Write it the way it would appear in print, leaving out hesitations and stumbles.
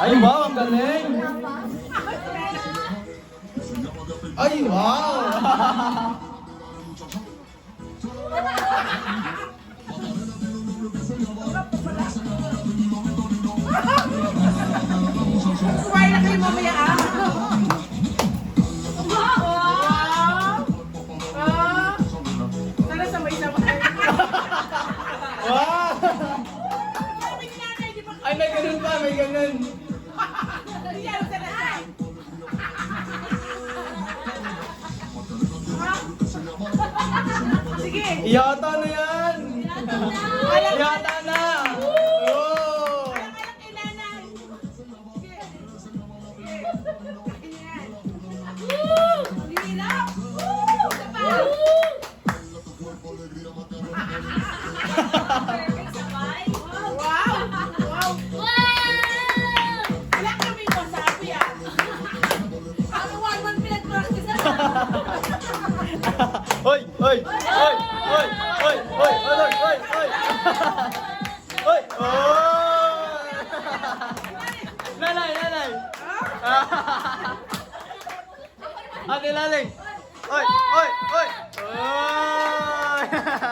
Ay, wow, ang galing! Ay, wow! Kumain na kayo mamaya ah. Sana sabay-sabay. Wow! Ay, may ganun pa, may ganun. Sige. Yata na yan! Yata na! Oh! Alam kay nanay. Sige. Sige. Ayan. Lila. Isa pa. Wow! Wow! Wala kami ko sabi ah. Ano one pinag-practice na? Hoy! Hoy! Hoy! Hoy! Hoy! Hoy! Hoy! Hoy! Hoy! Hoy! Oh! Nanay! Nanay! Ate Laling! Hoy! Hoy! Hoy! Hoy!